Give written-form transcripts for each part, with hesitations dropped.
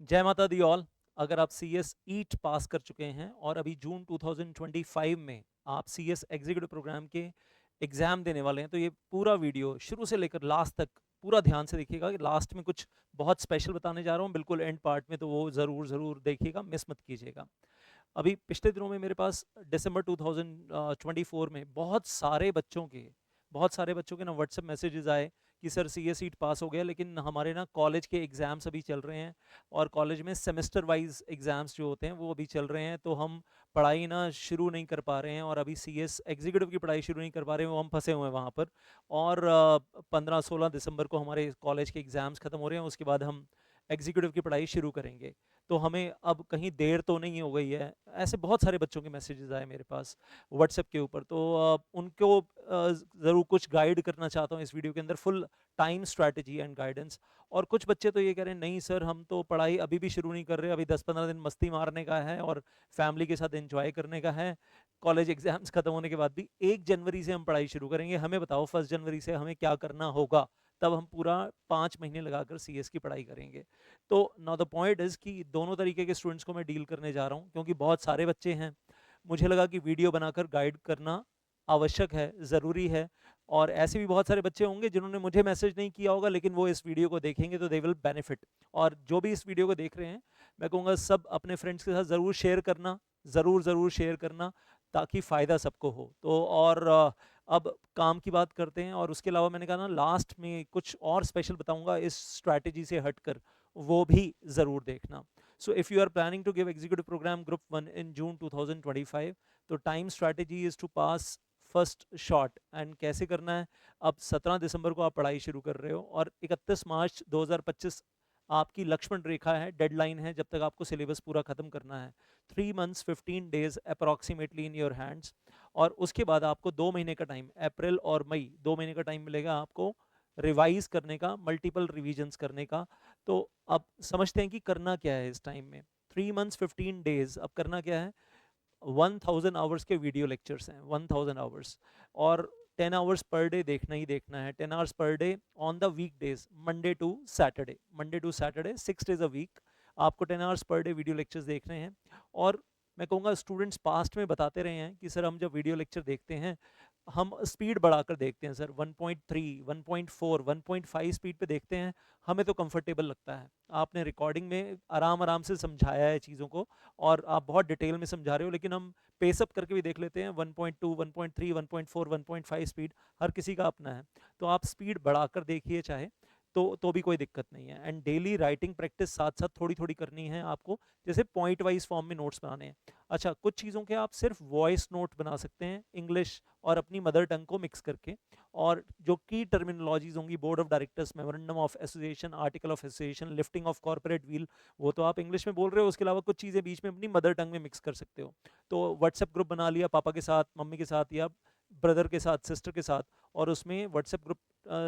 जय माता the all. अगर आप सी एस ईट पास कर चुके हैं और अभी जून 2025 में आप सी एस एग्जीक्यूटिव प्रोग्राम के एग्जाम देने वाले हैं, तो ये पूरा वीडियो शुरू से लेकर लास्ट तक पूरा ध्यान से देखिएगा। लास्ट में कुछ बहुत स्पेशल बताने जा रहा हूँ, बिल्कुल एंड पार्ट में, तो वो ज़रूर ज़रूर देखिएगा, मिस मत कीजिएगा। अभी पिछले दिनों में मेरे पास दिसंबर 2024 में बहुत सारे बच्चों के ना व्हाट्सएप मैसेजेस आए कि सर सी एस सीट पास हो गया, लेकिन हमारे ना कॉलेज के एग्ज़ाम्स अभी चल रहे हैं और कॉलेज में सेमेस्टर वाइज एग्ज़ाम्स जो होते हैं वो अभी चल रहे हैं, तो हम पढ़ाई ना शुरू नहीं कर पा रहे हैं और अभी सी एस एग्जीक्यूटिव की पढ़ाई शुरू नहीं कर पा रहे हैं, वो हम फंसे हुए हैं वहाँ पर। और 15-16 दिसंबर को हमारे कॉलेज के एग्ज़ाम्स ख़त्म हो रहे हैं, उसके बाद हम एग्जीक्यूटिव की पढ़ाई शुरू करेंगे। तो हमें अब कहीं देर तो नहीं हो गई है। ऐसे बहुत सारे बच्चों के मैसेजेस आए मेरे पास व्हाट्सएप के ऊपर, तो उनको ज़रूर कुछ गाइड करना चाहता हूँ इस वीडियो के अंदर, full time strategy and guidance. और कुछ बच्चे तो ये कह रहे हैं नहीं सर, हम तो पढ़ाई अभी भी शुरू नहीं कर रहे, अभी 10-15 दिन मस्ती मारने का है और फैमिली के साथ एंजॉय करने का है, कॉलेज एग्जाम्स खत्म होने के बाद भी 1 जनवरी से हम पढ़ाई शुरू करेंगे, हमें बताओ 1 जनवरी से हमें क्या करना होगा, तब हम पूरा 5 महीने लगाकर सी एस की पढ़ाई करेंगे। तो नाउ द पॉइंट इज़ कि दोनों तरीके के स्टूडेंट्स को मैं डील करने जा रहा हूँ, क्योंकि बहुत सारे बच्चे हैं। मुझे लगा कि वीडियो बनाकर गाइड करना आवश्यक है, ज़रूरी है। और ऐसे भी बहुत सारे बच्चे होंगे जिन्होंने मुझे मैसेज नहीं किया होगा, लेकिन वो इस वीडियो को देखेंगे तो दे विल बेनिफिट। और जो भी इस वीडियो को देख रहे हैं, मैं कहूँगा सब अपने फ्रेंड्स के साथ ज़रूर शेयर करना, ज़रूर ज़रूर शेयर करना, ताकि फ़ायदा सबको हो। तो और अब काम की बात करते हैं। और उसके अलावा मैंने कहा ना, लास्ट में कुछ और स्पेशल बताऊंगा इस स्ट्रैटेजी से हटकर, वो भी ज़रूर देखना। So if you are planning to give executive programme group 1 in June 2025, तो time strategy is to pass first shot. And कैसे करना है? अब 17 दिसंबर को आप पढ़ाई शुरू कर रहे हो और 31 मार्च 2025 आपकी लक्ष्मण रेखा है, डेडलाइन है, जब तक आपको सिलेबस पूरा खत्म करना है। 3 months 15 days approximately in your hands. और उसके बाद आपको 2 महीने का टाइम, अप्रैल और मई, 2 महीने का टाइम मिलेगा आपको रिवाइज करने का, मल्टीपल रिवीजन्स करने का। तो अब समझते हैं कि करना क्या है इस टाइम में। 3 मंथ्स 15 डेज, अब करना क्या है? 1000 आवर्स के वीडियो लेक्चर्स हैं, 1000 आवर्स। और 10 आवर्स पर डे देखना ही देखना है, 10 आवर्स पर day on the week days, Monday to Saturday 6 days a week आपको 10 आवर्स पर डे वीडियो लेक्चर्स देखने हैं। और मैं कहूँगा स्टूडेंट्स पास्ट में बताते रहे हैं कि सर हम जब वीडियो लेक्चर देखते हैं, हम स्पीड बढ़ाकर देखते हैं सर, 1.3 1.4 1.5 स्पीड पे देखते हैं, हमें तो कंफर्टेबल लगता है। आपने रिकॉर्डिंग में आराम आराम से समझाया है चीज़ों को और आप बहुत डिटेल में समझा रहे हो, लेकिन हम पेसअप करके भी देख लेते हैं, 1.2 1.3 1.4 1.5 स्पीड, हर किसी का अपना है। तो आप स्पीड बढ़ाकर देखिए चाहे, तो भी कोई दिक्कत नहीं है। एंड डेली राइटिंग प्रैक्टिस साथ साथ थोड़ी थोड़ी करनी है आपको, जैसे पॉइंट वाइज फॉर्म में नोट्स बनाने हैं। अच्छा, कुछ चीज़ों के आप सिर्फ वॉइस नोट बना सकते हैं, इंग्लिश और अपनी मदर टंग को मिक्स करके। और जो की टर्मिनोलॉजीज होंगी, board of directors, memorandum of association, article of association, lifting of corporate wheel, वो तो आप इंग्लिश में बोल रहे हो, उसके अलावा कुछ चीज़ें बीच में अपनी मदर टंग में मिक्स कर सकते हो। तो व्हाट्सएप ग्रुप बना लिया पापा के साथ, मम्मी के साथ, या ब्रदर के साथ, सिस्टर के साथ, और उसमें व्हाट्सएप ग्रुप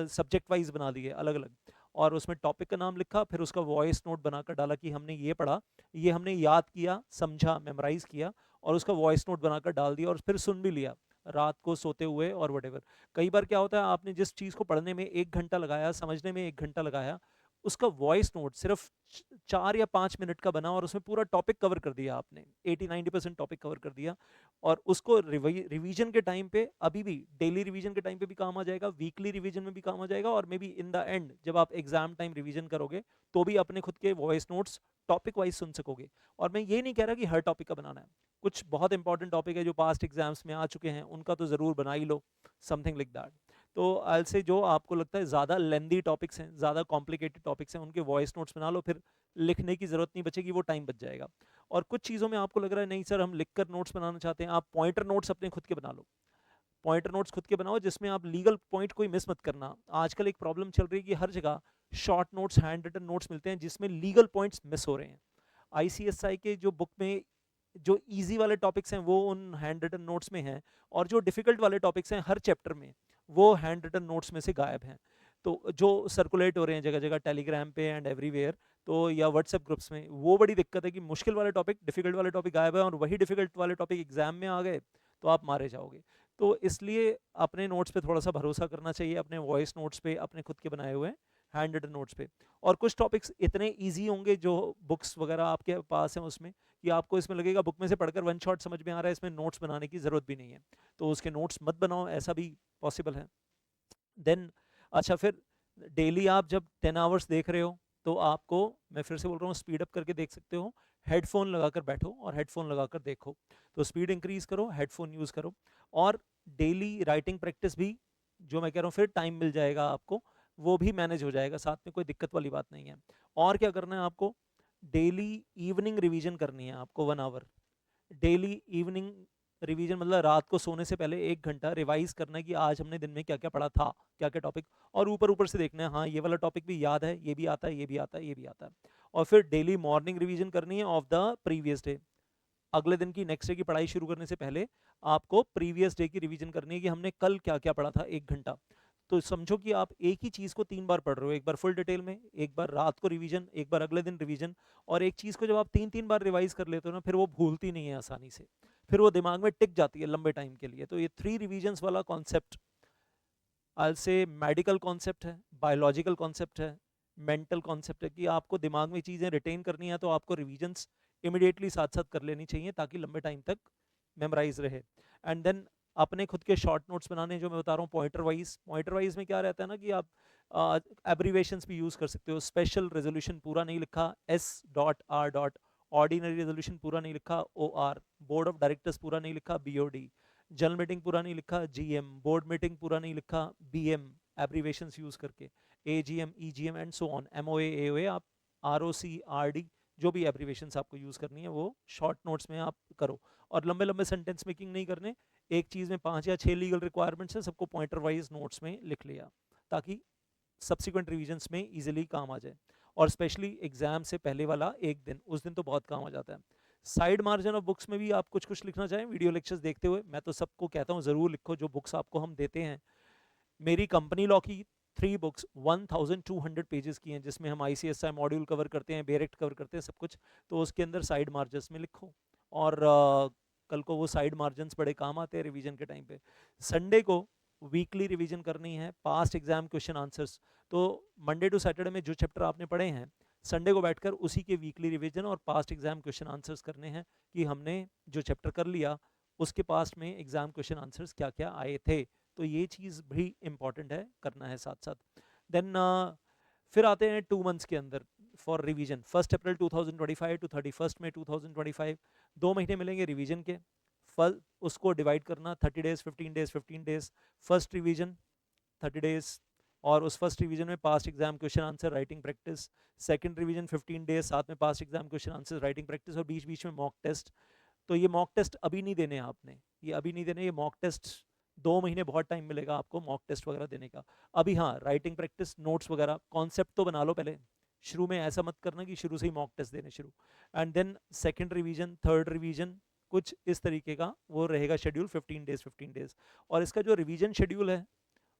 सब्जेक्ट वाइज बना दिए अलग अलग, और उसमें टॉपिक का नाम लिखा, फिर उसका वॉइस नोट बनाकर डाला कि हमने ये पढ़ा, ये हमने याद किया, समझा, मेमोराइज किया, और उसका वॉइस नोट बनाकर डाल दिया, और फिर सुन भी लिया रात को सोते हुए और वटेवर। कई बार क्या होता है, आपने जिस चीज़ को पढ़ने में 1 घंटा लगाया, समझने में 1 घंटा लगाया, उसका वॉइस नोट सिर्फ 4 या 5 मिनट का बना और उसमें पूरा टॉपिक कवर कर दिया आपने, 80-90% टॉपिक कवर कर दिया। और उसको रिवीजन के टाइम पे, अभी भी डेली रिवीजन के टाइम पे भी काम आ जाएगा, वीकली रिवीजन में भी काम आ जाएगा, और may be in the end जब आप एग्जाम टाइम रिवीजन करोगे तो भी अपने खुद के वॉइस नोट्स टॉपिक वाइज सुन सकोगे। और मैं ये नहीं कह रहा कि हर टॉपिक का बनाना है, कुछ बहुत इंपॉर्टेंट टॉपिक है जो पास्ट एग्जाम्स में आ चुके हैं, उनका तो ज़रूर बना ही लो, समथिंग लाइक दैट। तो आई से जो आपको लगता है ज़्यादा लेंदी टॉपिक्स हैं, ज़्यादा कॉम्प्लिकेटेड टॉपिक्स हैं, उनके वॉइस नोट्स बना लो, फिर लिखने की ज़रूरत नहीं बचेगी, वो टाइम बच जाएगा। और कुछ चीज़ों में आपको लग रहा है नहीं सर हम लिखकर नोट्स बनाना चाहते हैं, आप पॉइंटर नोट्स अपने खुद के बना लो। पॉइंटर नोट्स खुद के बनाओ जिसमें आप लीगल पॉइंट कोई मिस मत करना। आजकल एक प्रॉब्लम चल रही है कि हर जगह short notes, handwritten notes मिलते हैं जिसमें लीगल पॉइंट्स मिस हो रहे हैं। आईसीएसआई के जो बुक में जो इजी वाले टॉपिक्स हैं वो उन हैंड रिटन नोट्स में हैं, और जो डिफिकल्ट वाले टॉपिक्स हैं हर चैप्टर में, वो हैंड रिटन नोट्स में से गायब हैं। तो जो सर्कुलेट हो रहे हैं जगह जगह टेलीग्राम पे एंड एवरीवेयर, तो या व्हाट्सएप ग्रुप्स में, वो बड़ी दिक्कत है कि मुश्किल वाले टॉपिक, डिफिकल्ट वाले टॉपिक गायब है, और वही डिफिकल्ट वाले टॉपिक एग्जाम में आ गए तो आप मारे जाओगे। तो इसलिए अपने नोट्स पे थोड़ा सा भरोसा करना चाहिए, अपने वॉइस नोट्स पे, अपने खुद के बनाए हुए, हैंड रिटन नोट्स पे। और कुछ टॉपिक्स इतने ईजी होंगे जो बुक्स वगैरह आपके पास हैं उसमें, कि आपको इसमें लगेगा बुक में से पढ़कर वन शॉट समझ में आ रहा है, इसमें नोट्स बनाने की ज़रूरत भी नहीं है, तो उसके नोट्स मत बनाओ, ऐसा भी पॉसिबल है। देन अच्छा, फिर डेली आप जब 10 आवर्स देख रहे हो तो आपको, मैं फिर से बोल रहा हूँ, स्पीड अप करके देख सकते हो, हेडफोन लगाकर बैठो और हेडफोन लगाकर देखो, तो स्पीड इंक्रीज करो, हेडफोन यूज़ करो। और डेली राइटिंग प्रैक्टिस भी, जो मैं कह रहा हूँ, फिर टाइम मिल जाएगा आपको, वो भी मैनेज हो जाएगा साथ में, कोई दिक्कत वाली बात नहीं है। और क्या करना है आपको, डेली इवनिंग रिवीजन करनी है आपको 1 आवर। डेली इवनिंग रिवीजन मतलब रात को सोने से पहले 1 घंटा रिवाइज करना है कि आज हमने दिन में क्या क्या पढ़ा था, क्या क्या टॉपिक, और ऊपर ऊपर से देखना है, हाँ ये वाला टॉपिक भी याद है, ये भी आता है, ये भी आता है, ये भी आता है। और फिर डेली मॉर्निंग रिवीजन करनी है ऑफ द प्रीवियस डे। अगले दिन की, नेक्स्ट डे की पढ़ाई शुरू करने से पहले आपको प्रीवियस डे की रिवीजन करनी है कि हमने कल क्या क्या पढ़ा था 1 घंटा। तो समझो कि आप एक ही चीज़ को 3 बार पढ़ रहे हो, एक बार फुल डिटेल में, एक बार रात को रिवीजन, एक बार अगले दिन रिवीजन। और एक चीज़ को जब आप 3 3 बार रिवाइज कर लेते हो ना, फिर वो भूलती नहीं है आसानी से, फिर वो दिमाग में टिक जाती है लंबे टाइम के लिए। तो ये 3 रिवीजन्स वाला कॉन्सेप्ट आज से मेडिकल कॉन्सेप्ट है, बायोलॉजिकल कॉन्सेप्ट है, मेंटल कॉन्सेप्ट है, कि आपको दिमाग में चीज़ें रिटेन करनी है तो आपको रिवीजन्स इमिडिएटली साथ साथ कर लेनी चाहिए ताकि लंबे टाइम तक मेमोराइज रहे। एंड देन अपने खुद के शॉर्ट नोट्स बनाने, जो मैं बता रहा हूँ पॉइंटर वाइज में क्या रहता है ना, कि आप एब्रीवेशंस भी यूज़ कर सकते हो। स्पेशल रेजोल्यूशन पूरा नहीं लिखा, S.R. ऑर्डिनरी रेजोल्यूशन पूरा नहीं लिखा, OR। बोर्ड ऑफ डायरेक्टर्स पूरा नहीं लिखा, BOD। जनरल मीटिंग पूरा नहीं लिखा, GM। बोर्ड मीटिंग पूरा नहीं लिखा, BM। एब्रीवेशंस यूज़ करके AGM, EGM and so on, MOA, AOA, आप ROC, RD, जो भी एब्रीवेशंस आपको यूज़ करनी है वो शॉर्ट नोट्स में आप करो। और लंबे लंबे सेंटेंस मेकिंग नहीं करने, एक चीज़ में 5 या 6 लीगल रिक्वायरमेंट्स है, सबको पॉइंटर वाइज नोट्स में लिख लिया, ताकि सब्सिक्वेंट रिविजन्स में इजीली काम आ जाए। और स्पेशली एग्जाम से पहले वाला एक दिन, उस दिन तो बहुत काम आ जाता है। साइड मार्जिन ऑफ बुक्स में भी आप कुछ कुछ लिखना चाहें वीडियो लेक्चर्स देखते हुए, मैं तो सबको कहता हूँ ज़रूर लिखो जो बुक्स आपको हम देते हैं। मेरी कंपनी लॉ की 3 बुक्स 1200 पेजेस की हैं, जिसमें हम ICSI मॉड्यूल कवर करते हैं, बेरेक्ट कवर करते हैं, सब कुछ। तो उसके अंदर साइड मार्जिन्स में लिखो, और कल को वो साइड मार्जिन्स बड़े काम आते हैं रिवीजन के टाइम पे। संडे को वीकली रिवीजन करनी है, पास्ट एग्जाम क्वेश्चन आंसर्स। तो मंडे टू सैटरडे में जो चैप्टर आपने पढ़े हैं, संडे को बैठकर उसी के वीकली रिवीजन और पास्ट एग्जाम क्वेश्चन आंसर्स करने हैं, कि हमने जो चैप्टर कर लिया उसके पास्ट में एग्जाम क्वेश्चन आंसर्स क्या क्या आए थे। तो ये चीज़ भी इंपॉर्टेंट है, करना है साथ साथ। देन फिर आते हैं 2 मंथ्स के अंदर फॉर रिवीजन, 1 अप्रैल 2025 टू 31 मई 2025, 2 महीने मिलेंगे रिवीजन के। उसको डिवाइड करना, 30 days, 15 days, 15 days, first revision 30 days, और उस फर्स्ट रिवीजन में past exam question answer writing practice. Second revision 15 days, साथ में past exam question answer writing practice, और बीच बीच में मॉक टेस्ट। तो ये मॉक टेस्ट अभी नहीं देने आपने, ये अभी नहीं देने, ये मॉक टेस्ट 2 महीने बहुत टाइम मिलेगा आपको मॉक टेस्ट वगैरह देने का। अभी हाँ, राइटिंग प्रैक्टिस, नोट्स वगैरह, कॉन्सेप्ट तो बना लो पहले, शुरू में ऐसा मत करना कि शुरू से ही मॉक टेस्ट देने शुरू। And then second revision, third revision, कुछ इस तरीके का वो रहेगा शेड्यूल, 15 डेज 15 डेज। और इसका जो रिवीजन शेड्यूल है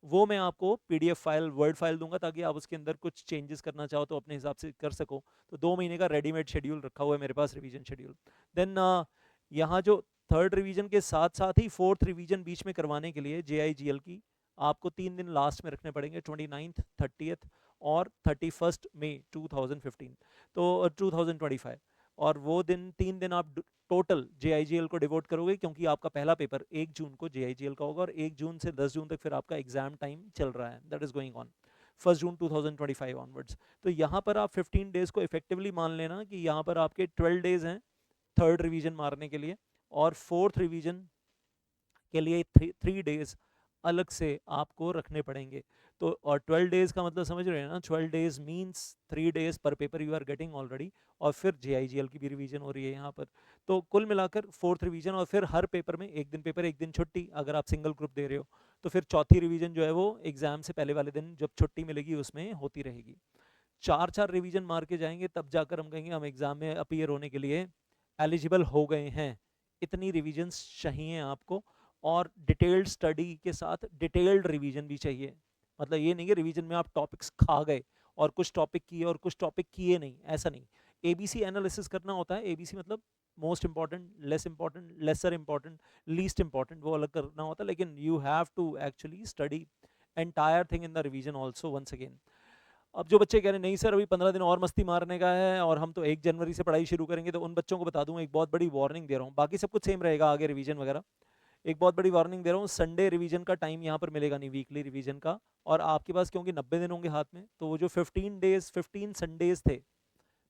वो मैं आपको PDF फाइल, वर्ड फाइल दूंगा, ताकि आप उसके अंदर कुछ चेंजेस करना चाहो तो अपने हिसाब से कर सको। तो 2 महीने का रेडीमेड शेड्यूल रखा हुआ है मेरे पास, रिवीजन शेड्यूल। देन यहाँ जो थर्ड रिवीजन के साथ साथ ही फोर्थ रिवीजन बीच में करवाने के लिए JIGL की आपको 3 दिन लास्ट में रखने पड़ेंगे, 29th, 30th और 31 मई 2015, तो 2025। और वो दिन 3 दिन आप टोटल JIGL को डिवोट करोगे, क्योंकि आपका पहला पेपर 1 जून को JIGL का होगा, और 1 जून से 10 जून तक फिर आपका एग्जाम टाइम चल रहा है, that is going on 1 June 2025 onwards. तो यहाँ पर आप 15 डेज को इफेक्टिवली मान लेना कि यहाँ पर आपके 12 डेज हैं थर्ड रिवीजन मारने के लिए, और फोर्थ रिवीजन के लिए 3 डेज अलग से आपको रखने पड़ेंगे। तो और 12 डेज का मतलब समझ रहे हैं ना, 12 days means 3 days per paper you are getting already, और फिर JIGL की भी रिवीजन हो रही है यहाँ पर। तो कुल मिलाकर फोर्थ रिवीजन, और फिर हर पेपर में एक दिन पेपर एक दिन छुट्टी, अगर आप सिंगल ग्रुप दे रहे हो तो फिर चौथी रिवीजन जो है वो एग्जाम से पहले वाले दिन जब छुट्टी मिलेगी उसमें होती रहेगी। 4 4 रिवीजन मार के जाएंगे, तब जाकर हम कहेंगे हम एग्जाम में अपीयर होने के लिए एलिजिबल हो गए हैं। इतनी रिवीजन्स चाहिए आपको, और डिटेल्ड स्टडी के साथ डिटेल्ड रिवीजन भी चाहिए। मतलब ये नहीं कि रिवीजन में आप टॉपिक्स खा गए और कुछ टॉपिक किए और कुछ टॉपिक किए नहीं, ऐसा नहीं। ABC एनालिसिस करना होता है, ABC मतलब most important, less important, lesser important, least important, वो अलग करना होता है। लेकिन you have to actually study entire thing in the revision also once again. अब जो बच्चे कह रहे हैं नहीं सर अभी 15 दिन और मस्ती मारने का है और हम तो 1 जनवरी से पढ़ाई शुरू करेंगे, तो उन बच्चों को बता दूं, एक बहुत बड़ी वार्निंग दे रहा हूँ, बाकी सब कुछ सेम रहेगा आगे रिवीजन वगैरह। एक बहुत बड़ी वार्निंग दे रहा हूँ, संडे रिवीजन का टाइम यहाँ पर मिलेगा नहीं, वीकली रिवीजन का। और आपके पास क्योंकि 90 दिन होंगे हाथ में, तो वो जो 15 डेज 15 संडेज थे,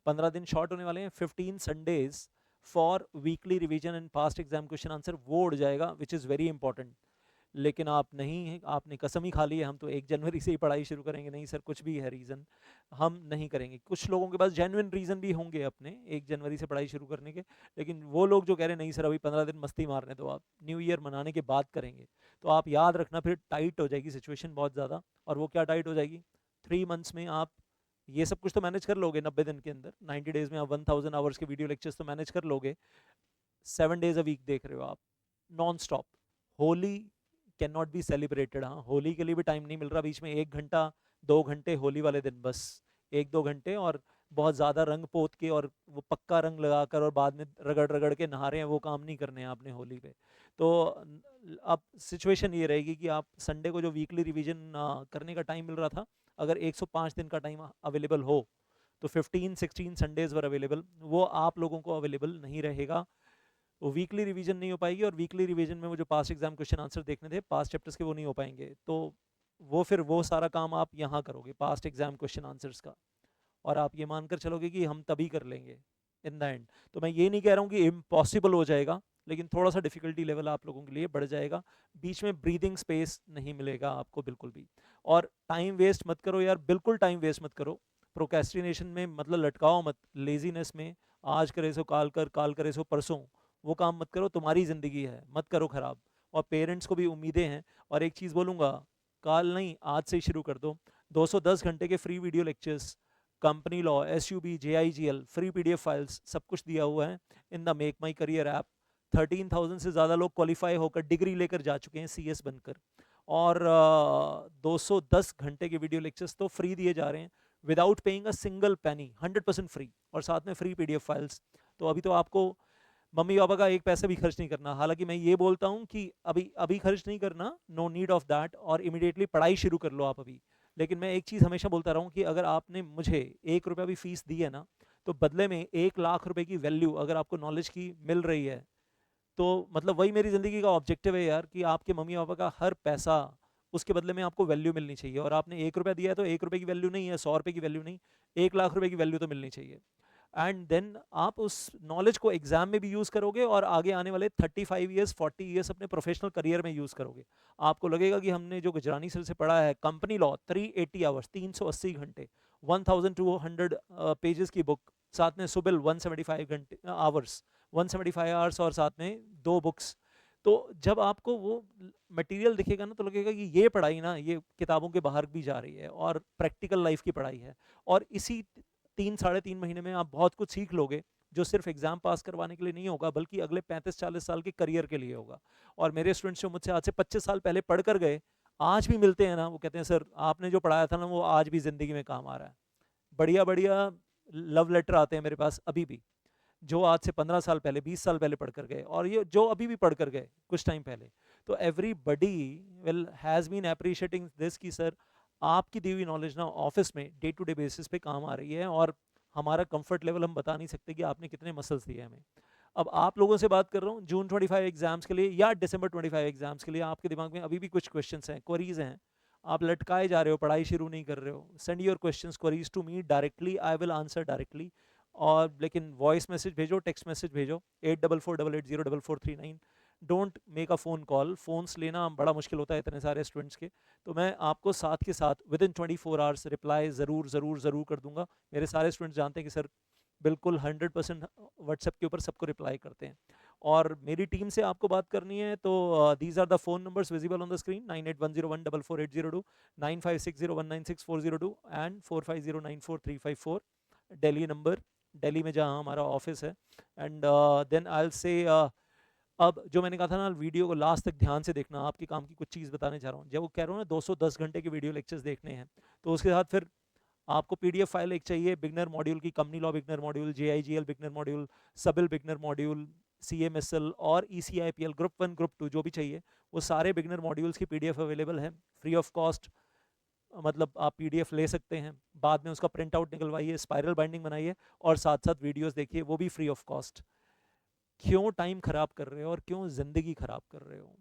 15 दिन शॉर्ट होने वाले हैं, 15 Sundays for weekly revision and past exam question answer, वो उड़ जाएगा, विच इज़ वेरी इंपॉर्टेंट। लेकिन आप नहीं, आपने कसम ही खा ली है हम तो 1 जनवरी से ही पढ़ाई शुरू करेंगे, नहीं सर कुछ भी है रीज़न, हम नहीं करेंगे। कुछ लोगों के पास जेन्युइन रीज़न भी होंगे अपने 1 जनवरी से पढ़ाई शुरू करने के, लेकिन वो लोग जो कह रहे हैं नहीं सर अभी 15 दिन मस्ती मारने दो, आप न्यू ईयर मनाने के बाद करेंगे, तो आप याद रखना फिर टाइट हो जाएगी सिचुएशन बहुत ज़्यादा। और वो क्या टाइट हो जाएगी, 3 मंथ्स में आप ये सब कुछ तो मैनेज कर लोगे 90 दिन के अंदर, 90 डेज में आप 1000 आवर्स के वीडियो लेक्चर्स तो मैनेज कर लोगे। 7 डेज अ वीक देख रहे हो आप non stop. Holi can not be celebrated, हाँ होली के लिए भी टाइम नहीं मिल रहा, बीच में 1 घंटा 2 घंटे होली वाले दिन बस, 1-2 घंटे, और बहुत ज़्यादा रंग पोत के और वो पक्का रंग लगाकर और बाद में रगड़ रगड़ के नहा रहे हैं, वो काम नहीं करने हैं आपने होली पे। तो अब सिचुएशन ये रहेगी कि आप संडे को जो वीकली रिवीजन करने का टाइम मिल रहा था, अगर 105 दिन का टाइम अवेलेबल हो तो 15-16 संडेज वर अवेलेबल, वो आप लोगों को अवेलेबल नहीं रहेगा। वो वीकली रिवीजन नहीं हो पाएगी, और वीकली रिवीजन में वो जो पास्ट एग्जाम क्वेश्चन आंसर देखने थे पास्ट चैप्टर्स के, वो नहीं हो पाएंगे। तो वो फिर वो सारा काम आप यहाँ करोगे पास्ट एग्जाम क्वेश्चन आंसर्स का, और आप ये मानकर चलोगे कि हम तभी कर लेंगे इन द एंड। तो मैं ये नहीं कह रहा हूँ कि इम्पॉसिबल हो जाएगा, लेकिन थोड़ा सा डिफिकल्टी लेवल आप लोगों के लिए बढ़ जाएगा, बीच में ब्रीदिंग स्पेस नहीं मिलेगा आपको बिल्कुल भी। और टाइम वेस्ट मत करो यार, बिल्कुल टाइम वेस्ट मत करो, प्रोक्रेस्टिनेशन में मतलब लटकाओ मत, लेजीनेस में आज करे सो काल कर, काल करे सो परसों, वो काम मत करो, तुम्हारी ज़िंदगी है, मत करो ख़राब। और पेरेंट्स को भी उम्मीदें हैं। और एक चीज़ बोलूँगा, काल नहीं आज से ही शुरू कर दो, 210 घंटे के free video lectures, company law, SUB, JIGL, free PDF files, सब कुछ दिया हुआ है in the make my career app. 13,000 से ज़्यादा लोग क्वालिफाई होकर डिग्री लेकर जा चुके हैं CS बनकर, और 210 घंटे के वीडियो लेक्चर्स तो फ्री दिए जा रहे हैं without paying a single penny, 100% free, और साथ में फ्री PDF फाइल्स। तो अभी तो आपको मम्मी पापा का एक पैसा भी खर्च नहीं करना। हालांकि मैं ये बोलता हूँ कि अभी अभी खर्च नहीं करना, नो नीड ऑफ दैट, और इमिडिएटली पढ़ाई शुरू कर लो आप अभी। लेकिन मैं एक चीज़ हमेशा बोलता रहा हूँ कि अगर आपने मुझे 1 रुपया भी फीस दी है ना, तो बदले में 1 लाख रुपए की वैल्यू अगर आपको नॉलेज की मिल रही है, तो मतलब वही मेरी ज़िंदगी का ऑब्जेक्टिव है यार, कि आपके मम्मी पापा का हर पैसा, उसके बदले में आपको वैल्यू मिलनी चाहिए। और आपने 1 रुपया दिया है तो 1 रुपये की वैल्यू नहीं है, 100 रुपये की वैल्यू नहीं, 1 लाख रुपए की वैल्यू तो मिलनी चाहिए। एंड देन आप उस नॉलेज को एग्जाम में भी यूज़ करोगे, और आगे आने वाले 35 ईयर्स 40 ईयर्स अपने प्रोफेशनल करियर में यूज़ करोगे। आपको लगेगा कि हमने जो गुजरानी सर से पढ़ा है, कंपनी लॉ 380 आवर्स, 380 घंटे, 1200 पेजेस की बुक, साथ में सुबिल 175 घंटे आवर्स, 175 आवर्स, और साथ में 2 बुक्स। तो जब आपको वो मटेरियल दिखेगा ना, तो लगेगा कि ये पढ़ाई ना, ये किताबों के बाहर भी जा रही है और प्रैक्टिकल लाइफ की पढ़ाई है। और इसी 3-3.5 महीने में आप बहुत कुछ सीख लोगे, जो सिर्फ एग्जाम पास करवाने के लिए नहीं होगा, बल्कि अगले 35-40 साल के करियर के लिए होगा। और मेरे स्टूडेंट्स जो मुझसे आज से 25 साल पहले पढ़ कर गए, आज भी मिलते हैं ना, वो कहते हैं सर आपने जो पढ़ाया था ना, वो आज भी ज़िंदगी में काम आ रहा है। बढ़िया बढ़िया लव लेटर आते हैं मेरे पास अभी भी, जो आज से 15 साल पहले, 20 साल पहले पढ़ कर गए, और ये जो अभी भी पढ़ कर गए कुछ टाइम पहले। तो everybody will has been appreciating this कि सर आपकी दी हुई नॉलेज ना ऑफिस में डे टू डे बेसिस पे काम आ रही है, और हमारा कंफर्ट लेवल हम बता नहीं सकते कि आपने कितने मसल्स दिए हमें। अब आप लोगों से बात कर रहा हूँ जून 25 एग्जाम्स के लिए या दिसंबर 25 एग्जाम्स के लिए, आपके दिमाग में अभी भी कुछ क्वेश्चंस हैं, क्वेरीज हैं, आप लटकाए जा रहे हो, पढ़ाई शुरू नहीं कर रहे हो, send your questions queries to me directly, I will answer directly. और लेकिन वॉइस मैसेज भेजो, टेक्स्ट मैसेज भेजो, 8448804439। Don't make a phone call, phones लेना बड़ा मुश्किल होता है इतने सारे स्टूडेंट्स के। तो मैं आपको साथ के साथ विद इन 24 आवर्स रिप्लाई ज़रूर ज़रूर ज़रूर कर दूंगा। मेरे सारे स्टूडेंट्स जानते हैं कि सर बिल्कुल 100% व्हाट्सएप के ऊपर सबको रिप्लाई करते हैं। और मेरी टीम से आपको बात करनी है तो these are the phone numbers visible on the screen, 9810144802, 9560196402 and 45094354, Delhi number, Delhi में जहाँ हमारा ऑफिस है। And then I will say, अब जो मैंने कहा था ना, वीडियो को लास्ट तक ध्यान से देखना, आपके काम की कुछ चीज़ बताने जा रहा हूँ। जब वो कह रहा हूँ ना 210 घंटे के वीडियो लेक्चर्स देखने हैं, तो उसके साथ फिर आपको PDF फाइल एक चाहिए बिगनर मॉड्यूल की, company law beginner module, JIGL beginner module, सबिल बिगनर मॉड्यूल, CMSL और ECIPL ग्रुप 1 ग्रुप 2 जो भी चाहिए, वो सारे बिगनर मॉड्यूल्स की PDF अवेलेबल है फ्री ऑफ कॉस्ट। मतलब आप पीडीएफ ले सकते हैं, बाद में उसका प्रिंट आउट निकलवाइए, स्पाइरल बाइंडिंग बनाइए और साथ साथ वीडियोस देखिए, वो भी फ्री ऑफ कॉस्ट। क्यों टाइम खराब कर रहे हो और क्यों ज़िंदगी खराब कर रहे हो?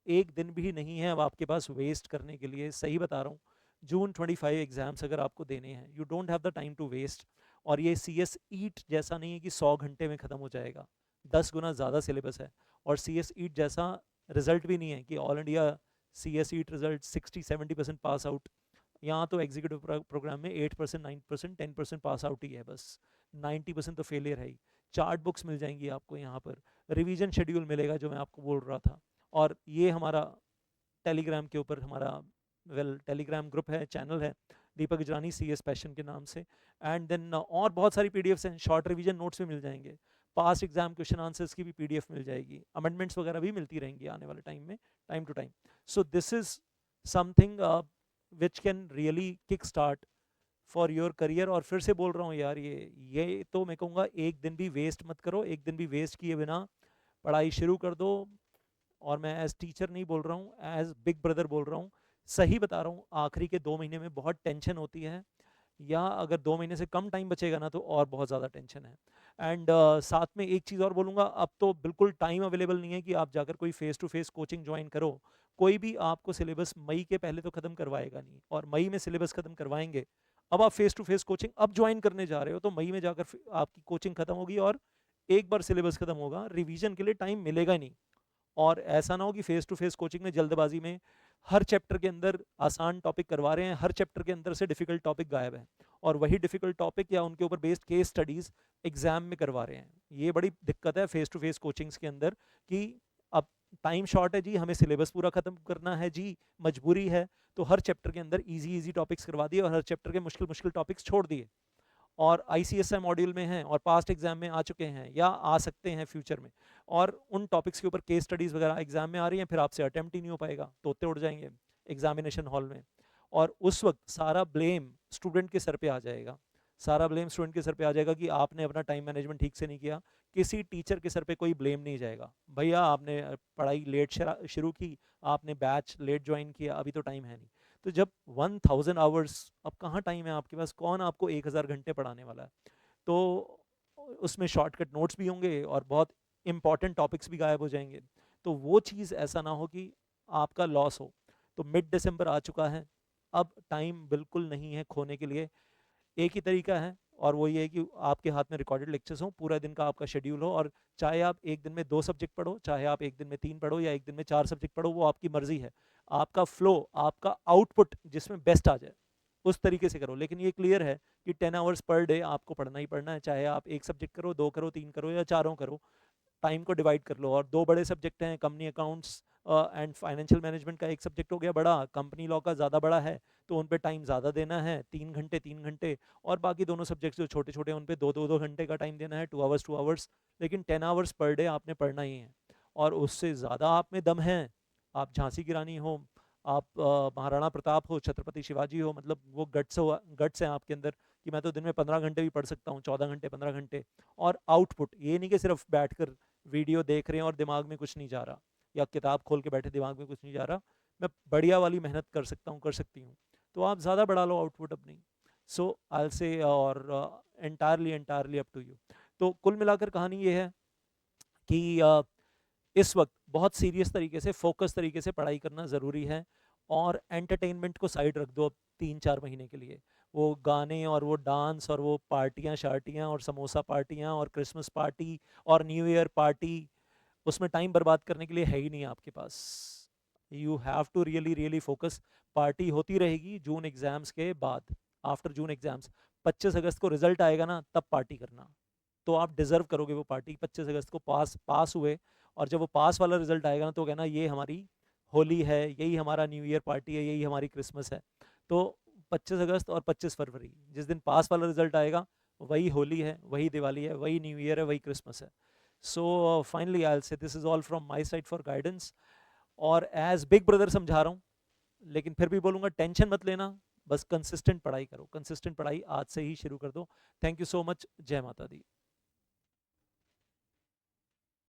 एक दिन भी नहीं है अब आपके पास वेस्ट करने के लिए, सही बता रहा हूँ। जून 25 एग्जाम्स अगर आपको देने हैं, you don't have the time to waste. और ये सी एस ईट जैसा नहीं है कि 100 घंटे में ख़त्म हो जाएगा, 10 गुना ज़्यादा सिलेबस है। और सी एस ईट जैसा रिजल्ट भी नहीं है कि ऑल इंडिया सी एस ईट रिजल्ट 60-70% पास आउट। यहाँ तो एग्जीक्यूटिव प्रोग्राम में 8%, 9%, 10% पास आउट ही है बस, 90% तो फेलियर है ही। चार्ट बुक्स मिल जाएंगी आपको यहाँ पर, रिवीजन शेड्यूल मिलेगा जो मैं आपको बोल रहा था। और ये हमारा टेलीग्राम के ऊपर हमारा टेलीग्राम ग्रुप है, चैनल है, दीपक गुजरानी सी एस पैशन के नाम से। एंड देन और बहुत सारी पीडीएफ्स हैं, शॉर्ट रिवीजन नोट्स भी मिल जाएंगे, पास्ट एग्जाम क्वेश्चन आंसर्स की भी पीडीएफ मिल जाएगी, अमेंडमेंट्स वगैरह भी मिलती रहेंगी आने वाले टाइम में, time to time. So this is something which can really kick start for your career. और फिर से बोल रहा हूँ यार, ये तो मैं कहूँगा एक दिन भी वेस्ट मत करो, एक दिन भी वेस्ट किए बिना पढ़ाई शुरू कर दो। और मैं एज टीचर नहीं बोल रहा हूँ, एज बिग ब्रदर बोल रहा हूँ, सही बता रहा हूँ। आखिरी के 2 महीने में बहुत टेंशन होती है, या अगर 2 महीने से कम टाइम बचेगा ना तो और बहुत ज़्यादा टेंशन है। एंड साथ में एक चीज़ और बोलूँगा, अब तो बिल्कुल टाइम अवेलेबल नहीं है कि आप जाकर कोई face to face coaching join करो। कोई भी आपको सिलेबस मई के पहले तो ख़त्म करवाएगा नहीं, और मई में सिलेबस ख़त्म करवाएंगे। अब आप फेस टू फेस कोचिंग अब ज्वाइन करने जा रहे हो तो मई में जाकर आपकी कोचिंग ख़त्म होगी, और एक बार सिलेबस ख़त्म होगा, रिवीजन के लिए टाइम मिलेगा ही नहीं। और ऐसा ना हो कि फेस टू फेस कोचिंग में जल्दबाजी में हर चैप्टर के अंदर आसान टॉपिक करवा रहे हैं, हर चैप्टर के अंदर से डिफिकल्ट टॉपिक गायब है, और वही डिफिकल्ट टॉपिक या उनके ऊपर बेस्ड केस स्टडीज एग्जाम में करवा रहे हैं। ये बड़ी दिक्कत है फेस टू फेस कोचिंग्स के अंदर, कि अब टाइम शॉर्ट है जी, हमें सिलेबस पूरा खत्म करना है जी, मजबूरी है, तो हर चैप्टर के अंदर इजी इजी टॉपिक्स करवा दिए और हर चैप्टर के मुश्किल मुश्किल टॉपिक्स छोड़ दिए। और ICSI मॉड्यूल में हैं और पास्ट एग्जाम में आ चुके हैं या आ सकते हैं फ्यूचर में, और उन टॉपिक्स के ऊपर केस स्टडीज़ वगैरह एग्जाम में आ रही हैं, फिर आपसे अटेम्प्ट ही नहीं हो पाएगा, तोते उड़ जाएंगे एग्जामिनेशन हॉल में। और उस वक्त सारा ब्लेम स्टूडेंट के सर पे आ जाएगा, सारा ब्लेम स्टूडेंट के सर पे आ जाएगा कि आपने अपना टाइम मैनेजमेंट ठीक से नहीं किया। किसी टीचर के सर पे कोई ब्लेम नहीं जाएगा, भैया आपने पढ़ाई लेट शुरू की, आपने बैच लेट ज्वाइन किया, अभी तो टाइम है नहीं। तो जब 1000 आवर्स, अब कहाँ टाइम है आपके पास, कौन आपको 1000 घंटे पढ़ाने वाला है? तो उसमें शॉर्टकट नोट्स भी होंगे और बहुत इंपॉर्टेंट टॉपिक्स भी गायब हो जाएंगे। तो वो चीज़ ऐसा ना हो कि आपका लॉस हो। तो मिड दिसंबर आ चुका है, अब टाइम बिल्कुल नहीं है खोने के लिए। एक ही तरीका है, और वो ये है कि आपके हाथ में रिकॉर्डेड लेक्चर्स हो, पूरा दिन का आपका शेड्यूल हो, और चाहे आप एक दिन में 2 सब्जेक्ट पढ़ो, चाहे आप एक दिन में 3 पढ़ो, या एक दिन में 4 सब्जेक्ट पढ़ो, वो आपकी मर्जी है। आपका फ्लो, आपका आउटपुट जिसमें बेस्ट आ जाए उस तरीके से करो। लेकिन ये क्लियर है कि 10 आवर्स पर डे आपको पढ़ना ही पढ़ना है, चाहे आप एक सब्जेक्ट करो, 2 करो, 3 करो या चारों करो। टाइम को डिवाइड कर लो। और 2 बड़े सब्जेक्ट हैं, company accounts and financial management का एक सब्जेक्ट हो गया बड़ा, कंपनी लॉ का ज़्यादा बड़ा है, तो उन पे टाइम ज़्यादा देना है, 3 घंटे 3 घंटे। और बाकी दोनों सब्जेक्ट्स जो छोटे छोटे हैं उन पे 2-2 घंटे का टाइम देना है, 2 आवर्स 2 आवर्स। लेकिन 10 आवर्स पर डे आपने पढ़ना ही है। और उससे ज़्यादा आप में दम है, आप झांसी की रानी हो, आप महाराणा प्रताप हो, छत्रपति शिवाजी हो, मतलब वो गट्स हैं आपके अंदर कि मैं तो दिन में 15 घंटे भी पढ़ सकता हूँ, 14 घंटे 15 घंटे। और आउटपुट ये नहीं कि सिर्फ बैठकर वीडियो देख रहे हैं और दिमाग में कुछ नहीं जा रहा, या किताब खोल के बैठे दिमाग में कुछ नहीं जा रहा, मैं बढ़िया वाली मेहनत कर सकता हूँ, कर सकती हूँ, तो आप ज़्यादा बढ़ा लो आउटपुट अपनी। सो आई से, और entirely entirely up to you. तो कुल मिलाकर कहानी ये है कि इस वक्त बहुत सीरियस तरीके से, फोकस तरीके से पढ़ाई करना ज़रूरी है। और एंटरटेनमेंट को साइड रख दो अब 3-4 महीने के लिए। वो गाने और वो डांस और वो पार्टियां शार्टियां और समोसा पार्टियां और क्रिसमस पार्टी और न्यू ईयर पार्टी, उसमें टाइम बर्बाद करने के लिए है ही नहीं आपके पास। You have to really really focus. Party होती रहेगी जून एग्जाम्स के बाद, आफ्टर जून एग्जाम्स। 25 अगस्त को रिजल्ट आएगा ना, तब पार्टी करना, तो आप डिजर्व करोगे वो पार्टी। 25 अगस्त को पास पास हुए, और जब वो पास वाला रिजल्ट आएगा ना, तो कहना ये हमारी होली है, यही हमारा न्यू ईयर पार्टी है, यही हमारी क्रिसमस है। तो 25 अगस्त और 25 फरवरी, जिस दिन पास वाला रिजल्ट आएगा, वही होली है, वही दिवाली है, वही न्यू ईयर है, वही क्रिसमस है। So finally I will say this is all from my side for guidance, और एज बिग ब्रदर समझा रहा हूँ। लेकिन फिर भी बोलूँगा, टेंशन मत लेना, बस कंसिस्टेंट पढ़ाई करो, कंसिस्टेंट पढ़ाई आज से ही शुरू कर दो। Thank you so much. जय माता दी।